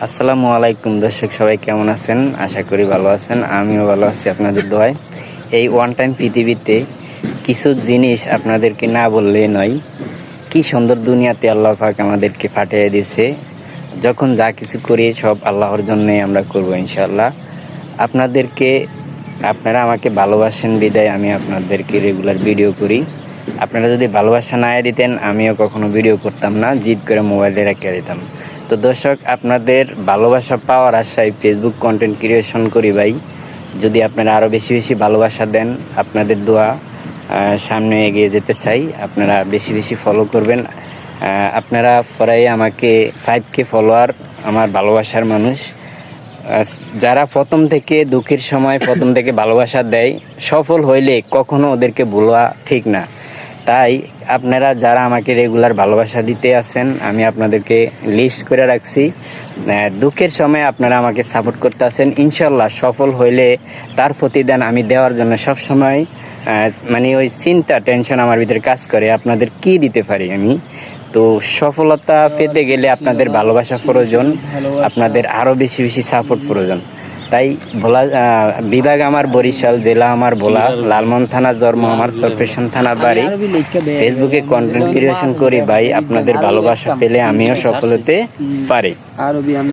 আসসালামু আলাইকুম দর্শক, সবাই কেমন আছেন? আশা করি ভালো আছেন। আমিও ভালো আছি আপনাদের দোয়ায়। এই ওয়ান টাইম পৃথিবীতে কিছু জিনিস আপনাদেরকে না বললে নয়। কি সুন্দর দুনিয়াতে আল্লাহ পাক আমাদেরকে পাঠিয়ে দিয়েছে। যখন যা কিছু করি সব আল্লাহর জন্যই আমরা করব ইনশাআল্লাহ। আপনারা আমাকে ভালোবাসেন বিদায় আমি আপনাদেরকে রেগুলার ভিডিও করি। আপনারা যদি ভালোবাসা না দিতেন আমিও কখনো ভিডিও করতাম না, জিদ করে মোবাইলে রেখে দিতাম। তো দর্শক, আপনাদের ভালোবাসা পাওয়ার আশায় ফেসবুক কন্টেন্ট ক্রিয়েশন করি ভাই। যদি আপনারা আরও বেশি বেশি ভালোবাসা দেন, আপনাদের দোয়া সামনে এগিয়ে যেতে চাই। আপনারা বেশি বেশি ফলো করবেন। আপনারা প্রায় আমাকে 5K ফলোয়ার, আমার ভালোবাসার মানুষ। যারা প্রথম থেকে দুঃখের সময় প্রথম থেকে ভালোবাসা দেয়, সফল হইলে কখনো ওদেরকে ভোলা ঠিক না। তাই আপনারা যারা আমাকে রেগুলার ভালোবাসা দিতে আছেন, আমি আপনাদেরকে লিস্ট করে রাখছি। দুঃখের সময় আপনারা আমাকে সাপোর্ট করতে আছেন, ইনশাল্লাহ সফল হইলে তার প্রতিদান আমি দেওয়ার জন্য সবসময় মানে ওই চিন্তা টেনশন আমার ভিতরে কাজ করে, আপনাদের কি দিতে পারি আমি। তো সফলতা পেতে গেলে আপনাদের ভালোবাসা প্রয়োজন, আপনাদের আরও বেশি বেশি সাপোর্ট প্রয়োজন। তাই বিভাগ আমার বরিশাল, জেলা আমার ভোলা, লালমন থানা জন্ম আমার, সরপেশন থানা বাড়ি। ফেসবুকে কন্টেন্ট ক্রিয়েশন করি ভাই। আপনাদের ভালোবাসা পেলে আমিও সফল হতে পারি।